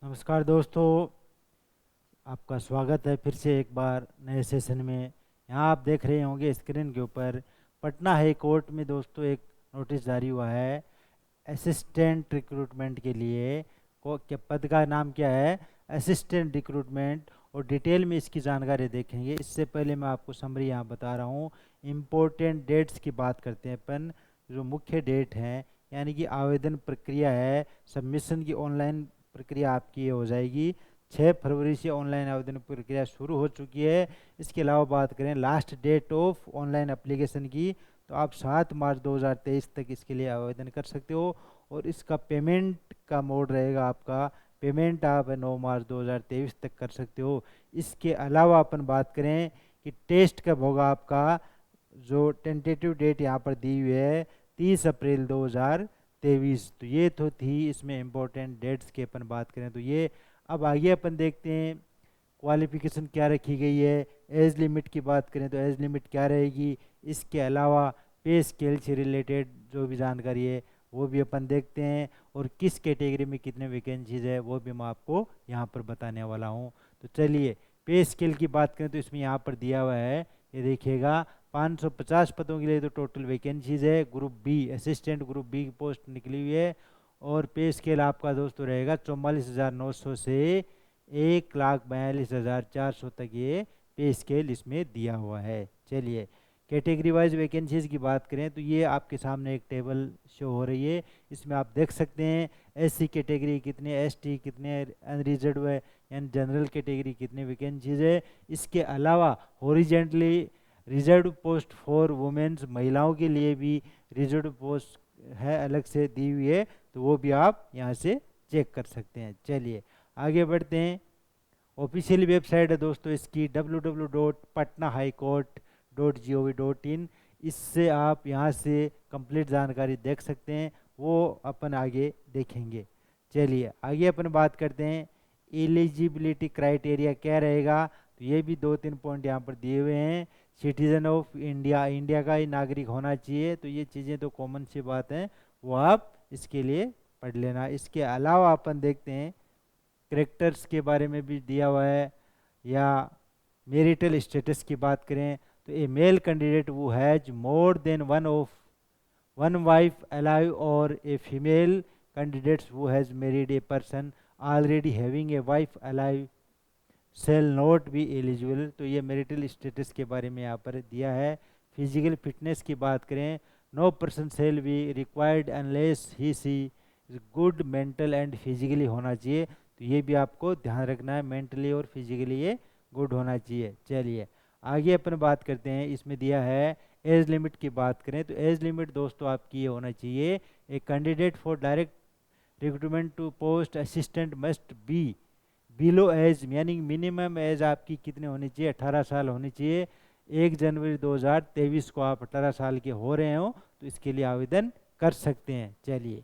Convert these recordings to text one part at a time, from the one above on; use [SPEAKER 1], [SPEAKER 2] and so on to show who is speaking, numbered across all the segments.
[SPEAKER 1] नमस्कार दोस्तों, आपका स्वागत है फिर से एक बार नए सेशन में। यहाँ आप देख रहे होंगे स्क्रीन के ऊपर पटना हाई कोर्ट में दोस्तों एक नोटिस जारी हुआ है असिस्टेंट रिक्रूटमेंट के लिए। को क्या पद का नाम क्या है? Assistant recruitment. और डिटेल में इसकी जानकारी देखेंगे। इससे पहले मैं आपको समरी यहाँ बता रहा हूँ। इम्पोर्टेंट डेट्स की बात करते हैं अपन। जो मुख्य डेट हैं यानी कि आवेदन प्रक्रिया है, सबमिशन की ऑनलाइन प्रक्रिया आपकी ये हो जाएगी। 6 फरवरी से ऑनलाइन आवेदन प्रक्रिया शुरू हो चुकी है। इसके अलावा बात करें last date of online application की, तो आप 7 मार्च 2023 तक इसके लिए आवेदन कर सकते हो। और इसका पेमेंट का मोड रहेगा आपका, पेमेंट आप 9 मार्च 2023 तक कर सकते हो। इसके अलावा अपन बात करें कि टेस्ट कब होगा आपका, जो टेंटेटिव डेट यहाँ पर दी हुई है 30 अप्रैल 2023। तो ये तो थी इसमें इम्पोर्टेंट डेट्स की अपन बात करें तो ये। अब आगे अपन देखते हैं क्वालिफिकेशन क्या रखी गई है। एज लिमिट की बात करें तो एज लिमिट क्या रहेगी। इसके अलावा पे स्केल से रिलेटेड जो भी जानकारी है वो भी अपन देखते हैं। और किस कैटेगरी में कितने वैकेंसीज है वो भी मैं आपको यहाँ पर बताने वाला हूँ। तो चलिए, पे स्केल की बात करें तो इसमें यहाँ पर दिया हुआ है, ये देखिएगा 550 पदों के लिए तो टोटल वैकेंसीज है। Group B assistant group B की पोस्ट निकली हुई है। और पे स्केल आपका दोस्तों रहेगा 44,900 से 1,42,400 तक ये पे स्केल इसमें दिया हुआ है। चलिए, कैटेगरी वाइज वैकेंसीज की बात करें तो ये आपके सामने एक टेबल शो हो रही है। इसमें आप देख सकते हैं एससी कैटेगरी कितने, एसटी कितने, अनरिजर्व है यानी जनरल कैटेगरी कितने वैकेंसीज है। इसके अलावा horizontally reserve post for womens, महिलाओं के लिए भी रिजर्व पोस्ट है अलग से दी हुई है, तो वो भी आप यहाँ से चेक कर सकते हैं। चलिए आगे बढ़ते हैं। ऑफिशियल वेबसाइट है दोस्तों इसकी www.patnahighcourt.gov.in। इससे आप यहाँ से कंप्लीट जानकारी देख सकते हैं, वो अपन आगे देखेंगे। चलिए आगे अपन बात करते हैं एलिजिबिलिटी क्राइटेरिया क्या रहेगा। तो ये भी 2-3 पॉइंट यहाँ पर दिए हुए हैं। सिटीजन ऑफ इंडिया, इंडिया का ही नागरिक होना चाहिए। तो ये चीज़ें तो कॉमन सी बात हैं, वो आप इसके लिए पढ़ लेना। इसके अलावा अपन देखते हैं करेक्टर्स के बारे में भी दिया हुआ है। या मैरिटल स्टेटस की बात करें तो ए मेल कैंडिडेट वो has more than one wife alive, और ए फीमेल कैंडिडेट्स वो has married a person already having a wife alive shall not be eligible. तो ये मैरिटल स्टेटस के बारे में यहाँ पर दिया है। फिजिकल फिटनेस की बात करें, no person shall be required unless he she good mental and physically होना चाहिए। तो ये भी आपको ध्यान रखना है, मेंटली और फिजिकली ये गुड होना चाहिए। चलिए आगे अपन बात करते हैं। इसमें दिया है एज लिमिट की बात करें तो एज लिमिट दोस्तों आपकी ये होना चाहिए, a candidate for direct recruitment to post assistant must be below age, यानी मिनिमम एज आपकी कितने होनी चाहिए, 18 साल होनी चाहिए। 1 जनवरी 2023 को आप 18 साल के हो रहे हो तो इसके लिए आवेदन कर सकते हैं। चलिए,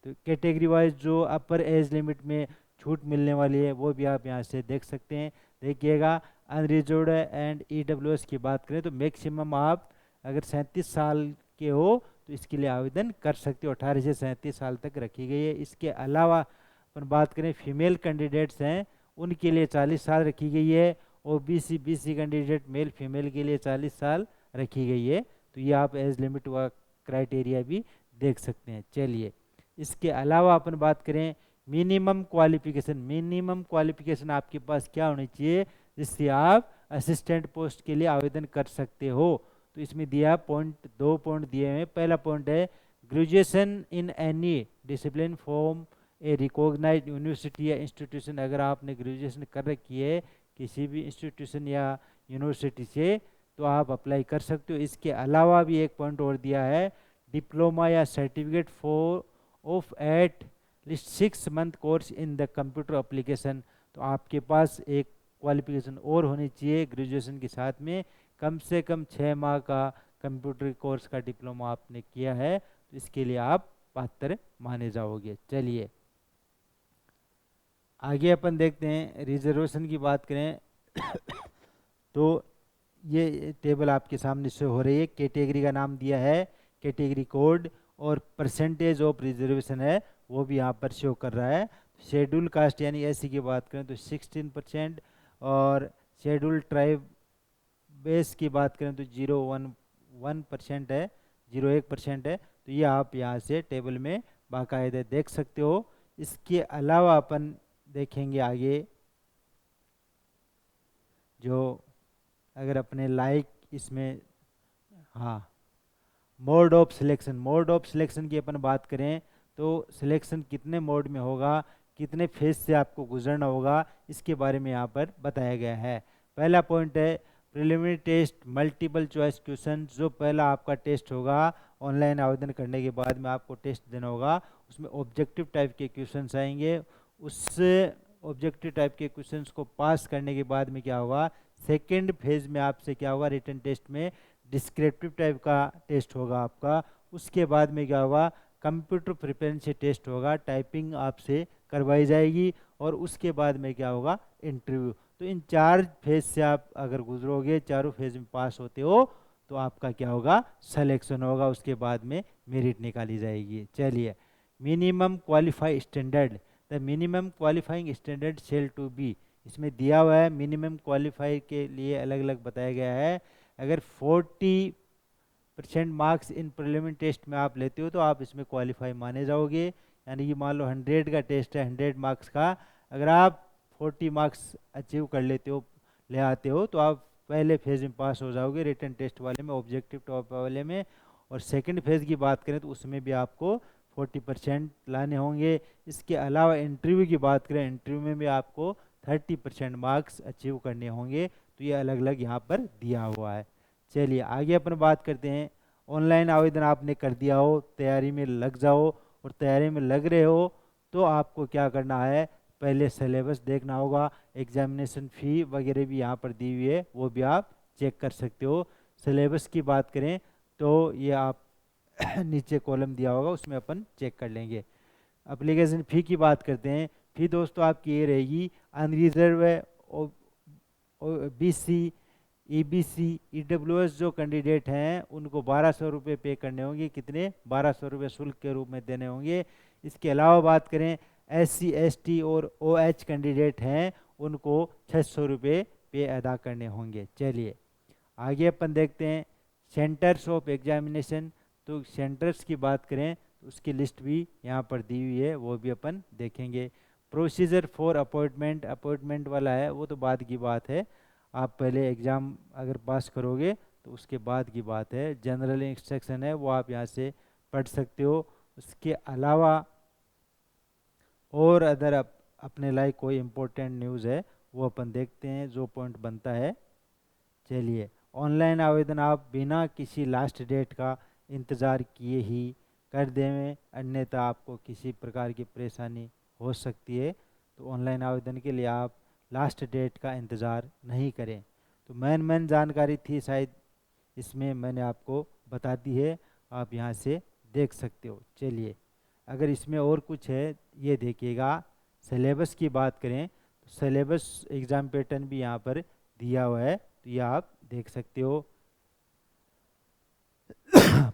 [SPEAKER 1] तो कैटेगरी वाइज जो अपर एज लिमिट में छूट मिलने वाली है वो भी आप यहाँ से देख सकते हैं। देखिएगा अनरिजर्व्ड एंड ईडब्ल्यूएस की बात करें तो मैक्सिमम आप अगर 37 साल के हो तो इसके लिए आवेदन कर सकते हो। 18 से 37 साल तक रखी गई है। इसके अलावा अपन बात करें फीमेल कैंडिडेट्स हैं उनके लिए 40 साल रखी गई है। और बीसी कैंडिडेट मेल फीमेल के लिए 40 साल रखी गई है। तो ये आप एज लिमिट व क्राइटेरिया भी देख सकते हैं। चलिए, इसके अलावा अपन बात करें मिनिमम क्वालिफिकेशन, मिनिमम क्वालिफिकेशन आपके पास क्या होनी चाहिए जिससे आप असिस्टेंट पोस्ट के लिए आवेदन कर सकते हो। तो इसमें दिया पॉइंट, 2 पॉइंट दिए हैं। पहला पॉइंट है graduation in any discipline from a recognised university या इंस्टीट्यूशन। अगर आपने ग्रेजुएशन कर रखी है किसी भी इंस्टीट्यूशन या यूनिवर्सिटी से तो आप अप्लाई कर सकते हो। इसके अलावा भी एक पॉइंट और दिया है, डिप्लोमा या certificate for of at least 6 month course in the computer application. तो आपके पास एक क्वालिफिकेशन और होनी चाहिए ग्रेजुएशन के साथ में, कम से कम 6 माह का कंप्यूटर कोर्स का डिप्लोमा आपने किया है तो इसके लिए आप पात्र माने जाओगे। चलिए आगे अपन देखते हैं रिजर्वेशन की बात करें तो ये टेबल आपके सामने से हो रही है। कैटेगरी का नाम दिया है, कैटेगरी कोड, और परसेंटेज ऑफ रिजर्वेशन है वो भी यहाँ पर शो कर रहा है। शेड्यूल कास्ट यानी एससी की बात करें तो 16%, और शेड्यूल ट्राइब बेस की बात करें तो 0.1% है, 0.1% है। तो ये आप यहाँ से टेबल में बाकायदे देख सकते हो। इसके अलावा अपन देखेंगे आगे, जो अगर अपने लाइक इसमें, हाँ, मोड ऑफ सिलेक्शन की अपन बात करें तो सिलेक्शन कितने मोड में होगा, कितने फेज से आपको गुजरना होगा, इसके बारे में यहाँ पर बताया गया है। पहला पॉइंट है preliminary test multiple choice question. जो पहला आपका टेस्ट होगा ऑनलाइन आवेदन करने के बाद में आपको टेस्ट देना होगा, उसमें ऑब्जेक्टिव टाइप के क्वेश्चंस आएंगे। उस ऑब्जेक्टिव टाइप के क्वेश्चंस को पास करने के बाद में क्या होगा, सेकेंड फेज में आपसे क्या होगा, रिटन टेस्ट में डिस्क्रिप्टिव टाइप का टेस्ट होगा आपका। उसके बाद में क्या होगा, कंप्यूटर प्रिपरेंसी टेस्ट होगा, टाइपिंग आपसे करवाई जाएगी। और उसके बाद में क्या होगा, इंटरव्यू। तो इन 4 फेज से आप अगर गुजरोगे, चारों फेज में पास होते हो, तो आपका क्या होगा, सिलेक्शन होगा। उसके बाद में मेरिट निकाली जाएगी। चलिए, minimum qualify standard, the minimum qualifying standard shall to be, इसमें दिया हुआ है मिनिमम क्वालिफाई के लिए अलग अलग बताया गया है। अगर 40% मार्क्स इन प्रिलिमिनरी टेस्ट में आप लेते हो तो आप इसमें क्वालिफाई माने जाओगे। यानी कि मान लो 100 का टेस्ट है, 100 मार्क्स का, अगर आप 40 मार्क्स अचीव कर लेते हो, ले आते हो, तो आप पहले फेज में पास हो जाओगे, रिटन टेस्ट वाले में, ऑब्जेक्टिव टॉप वाले में। और सेकंड फेज की बात करें तो उसमें भी आपको 40% लाने होंगे। इसके अलावा इंटरव्यू की बात करें, इंटरव्यू में भी आपको 30% मार्क्स अचीव करने होंगे। तो ये अलग अलग यहाँ पर दिया हुआ है। चलिए आगे अपन बात करते हैं। ऑनलाइन आवेदन आपने कर दिया हो, तैयारी में लग जाओ, और तैयारी में लग रहे हो तो आपको क्या करना है, पहले सिलेबस देखना होगा। एग्जामिनेशन फ़ी वगैरह भी यहाँ पर दी हुई है, वो भी आप चेक कर सकते हो। सिलेबस की बात करें तो ये आप नीचे कॉलम दिया होगा, उसमें अपन चेक कर लेंगे। एप्लीकेशन फ़ी की बात करते हैं। फ़ी दोस्तों आपकी ये रहेगी, अनरिजर्व BC EBC EWS जो कैंडिडेट हैं उनको 1200 रुपये पे करने होंगे। कितने, 1200 रुपये शुल्क के रूप में देने होंगे। इसके अलावा बात करें SC ST और OH कैंडिडेट हैं, उनको 600 रुपये पे अदा करने होंगे। चलिए आगे अपन देखते हैं सेंटर्स ऑफ एग्जामिनेशन। तो सेंटर्स की बात करें तो उसकी लिस्ट भी यहाँ पर दी हुई है, वो भी अपन देखेंगे। प्रोसीजर फॉर अपॉइंटमेंट, अपॉइंटमेंट वाला है वो तो बाद की बात है, आप पहले एग्ज़ाम अगर पास करोगे तो उसके बाद की बात है। जनरल इंस्ट्रक्शन है वो आप यहाँ से पढ़ सकते हो। उसके अलावा और अदर अपने लायक कोई इम्पोर्टेंट न्यूज़ है वो अपन देखते हैं, जो पॉइंट बनता है। चलिए, ऑनलाइन आवेदन आप बिना किसी लास्ट डेट का इंतज़ार किए ही कर दें, अन्यथा आपको किसी प्रकार की परेशानी हो सकती है। तो ऑनलाइन आवेदन के लिए आप लास्ट डेट का इंतज़ार नहीं करें। तो मेन जानकारी थी शायद, इसमें मैंने आपको बता दी है, आप यहाँ से देख सकते हो। चलिए, अगर इसमें और कुछ है ये देखिएगा। सिलेबस की बात करें तो सिलेबस एग्ज़ाम पैटर्न भी यहाँ पर दिया हुआ है, तो ये आप देख सकते हो।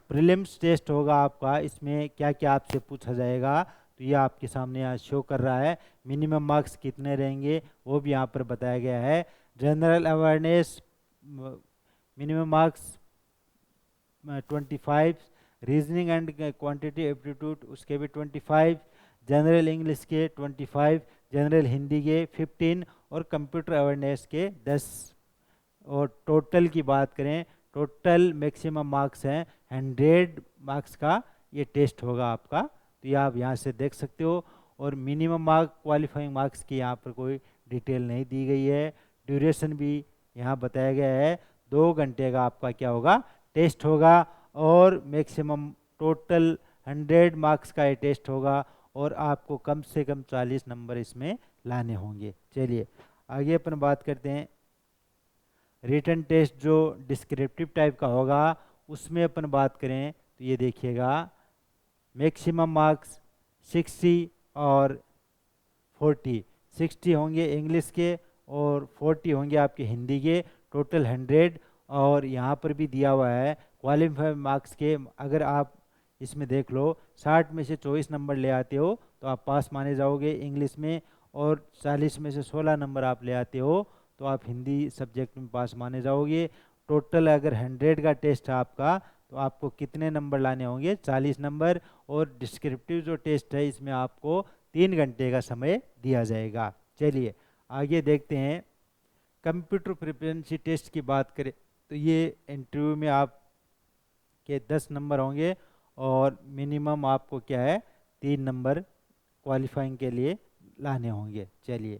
[SPEAKER 1] प्रीलिम्स टेस्ट होगा आपका, इसमें क्या क्या आपसे पूछा जाएगा तो ये आपके सामने यहाँ शो कर रहा है। मिनिमम मार्क्स कितने रहेंगे वो भी यहाँ पर बताया गया है। General awareness minimum marks 25, reasoning and quantity aptitude उसके भी 25, जनरल इंग्लिश के 25, जनरल हिंदी के 15 और कंप्यूटर अवेयरनेस के 10। और टोटल की बात करें, टोटल मैक्सिमम मार्क्स हैं 100 मार्क्स का ये टेस्ट होगा आपका। तो ये आप यहाँ से देख सकते हो। और मिनिमम मार्क क्वालिफाइंग मार्क्स की यहाँ पर कोई डिटेल नहीं दी गई है। ड्यूरेशन भी यहाँ बताया गया है, 2 घंटे का आपका क्या होगा, टेस्ट होगा। और मैक्सिमम टोटल 100 मार्क्स का ये टेस्ट होगा, और आपको कम से कम 40 नंबर इसमें लाने होंगे। चलिए आगे अपन बात करते हैं। रिटन टेस्ट जो डिस्क्रिप्टिव टाइप का होगा उसमें अपन बात करें तो ये देखिएगा, मैक्सिमम मार्क्स 60 और 40, 60 होंगे इंग्लिश के और 40 होंगे आपके हिंदी के, टोटल 100। और यहाँ पर भी दिया हुआ है क्वालिफाइड मार्क्स के, अगर आप इसमें देख लो 60 में से 24 नंबर ले आते हो तो आप पास माने जाओगे इंग्लिश में, और 40 में से 16 नंबर आप ले आते हो तो आप हिंदी सब्जेक्ट में पास माने जाओगे। टोटल अगर 100 का टेस्ट है आपका, तो आपको कितने नंबर लाने होंगे? 40 नंबर। और डिस्क्रिप्टिव जो टेस्ट है इसमें आपको 3 घंटे का समय दिया जाएगा। चलिए आगे देखते हैं। कंप्यूटर प्रोficiency टेस्ट की बात करें तो ये इंटरव्यू में आप के 10 नंबर होंगे, और मिनिमम आपको क्या है 3 नंबर क्वालिफाइंग के लिए लाने होंगे। चलिए,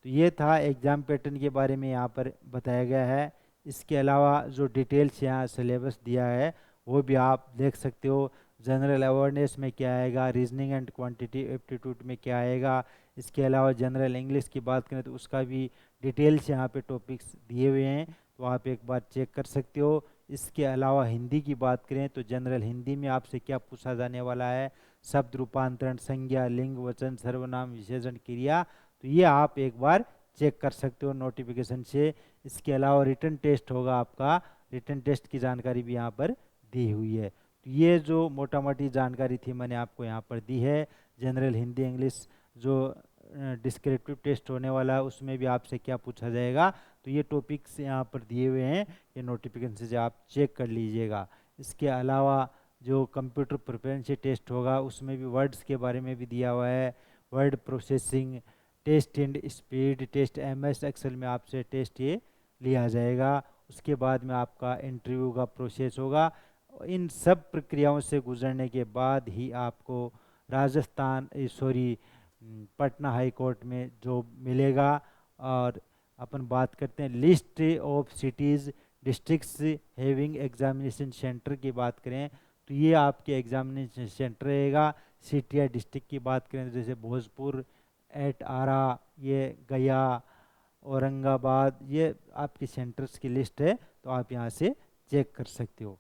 [SPEAKER 1] तो ये था एग्ज़ाम पैटर्न के बारे में यहाँ पर बताया गया है। इसके अलावा जो डिटेल्स यहाँ सिलेबस दिया है वो भी आप देख सकते हो। जनरल अवेयरनेस में क्या आएगा, रीजनिंग एंड क्वांटिटी एप्टीट्यूड में क्या आएगा, इसके अलावा जनरल इंग्लिश की बात करें तो उसका भी डिटेल्स यहाँ पे टॉपिक्स दिए हुए हैं, तो आप एक बार चेक कर सकते हो। इसके अलावा हिंदी की बात करें तो जनरल हिंदी में आपसे क्या पूछा जाने वाला है, शब्द रूपांतरण, संज्ञा, लिंग, वचन, सर्वनाम, विशेषण, क्रिया, तो ये आप एक बार चेक कर सकते हो नोटिफिकेशन से। इसके अलावा रिटन टेस्ट होगा आपका, रिटन टेस्ट की जानकारी भी यहाँ पर दी हुई है। तो ये जो मोटा मोटी जानकारी थी मैंने आपको यहाँ पर दी है। जनरल हिंदी इंग्लिश जो डिस्क्रिप्टिव टेस्ट होने वाला है उसमें भी आपसे क्या पूछा जाएगा, तो ये टॉपिक्स यहाँ पर दिए हुए हैं, ये नोटिफिकेशन से आप चेक कर लीजिएगा। इसके अलावा जो कंप्यूटर प्रोficiency टेस्ट होगा उसमें भी वर्ड्स के बारे में भी दिया हुआ है, word processing test and speed test, MS Excel में आपसे टेस्ट ये लिया जाएगा। उसके बाद में आपका इंटरव्यू का प्रोसेस होगा। इन सब प्रक्रियाओं से गुजरने के बाद ही आपको राजस्थान पटना हाई कोर्ट में जॉब मिलेगा। और अपन बात करते हैं list of cities districts having examination centre की बात करें तो ये आपके एग्जामिनेशन सेंटर रहेगा। सिटी या डिस्ट्रिक्ट की बात करें तो जैसे भोजपुर, एट आरा, ये गया, औरंगाबाद, ये आपके सेंटर्स की लिस्ट है, तो आप यहाँ से चेक कर सकते हो।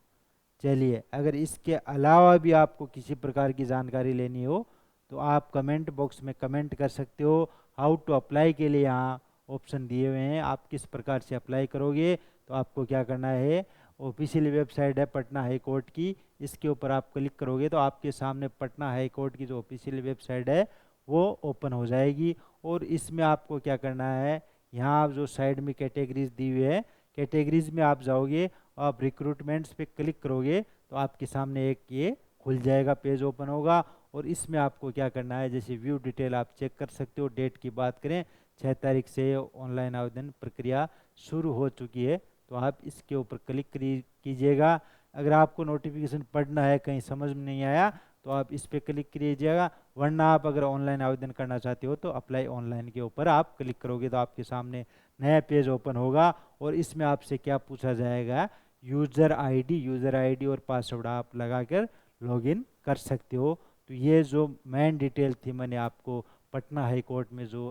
[SPEAKER 1] चलिए, अगर इसके अलावा भी आपको किसी प्रकार की जानकारी लेनी हो तो आप कमेंट बॉक्स में कमेंट कर सकते हो। हाउ टू अप्लाई के लिए यहाँ ऑप्शन दिए हुए हैं, आप किस प्रकार से अप्लाई करोगे, तो आपको क्या करना है, ऑफिशियल वेबसाइट है पटना हाई कोर्ट की, इसके ऊपर आप क्लिक करोगे तो आपके सामने पटना हाई कोर्ट की जो ऑफिशियल वेबसाइट है वो ओपन हो जाएगी। और इसमें आपको क्या करना है, यहाँ आप जो साइड में कैटेगरीज दी हुई है, कैटेगरीज में आप जाओगे, आप रिक्रूटमेंट्स पे क्लिक करोगे तो आपके सामने एक ये खुल जाएगा, पेज ओपन होगा। और इसमें आपको क्या करना है, जैसे व्यू डिटेल आप चेक कर सकते हो। डेट की बात करें 6 तारीख से ऑनलाइन आवेदन प्रक्रिया शुरू हो चुकी है, तो आप इसके ऊपर क्लिक कीजिएगा। अगर आपको नोटिफिकेशन पढ़ना है, कहीं समझ में नहीं आया, तो आप इस पर क्लिक कीजिएगा। वरना आप अगर ऑनलाइन आवेदन करना चाहते हो तो अप्लाई ऑनलाइन के ऊपर आप क्लिक करोगे तो आपके सामने नया पेज ओपन होगा। और इसमें आपसे क्या पूछा जाएगा, यूज़र आईडी और पासवर्ड आप लगाकर लॉगिन कर सकते हो। तो ये जो मेन डिटेल थी मैंने आपको पटना हाई कोर्ट में जो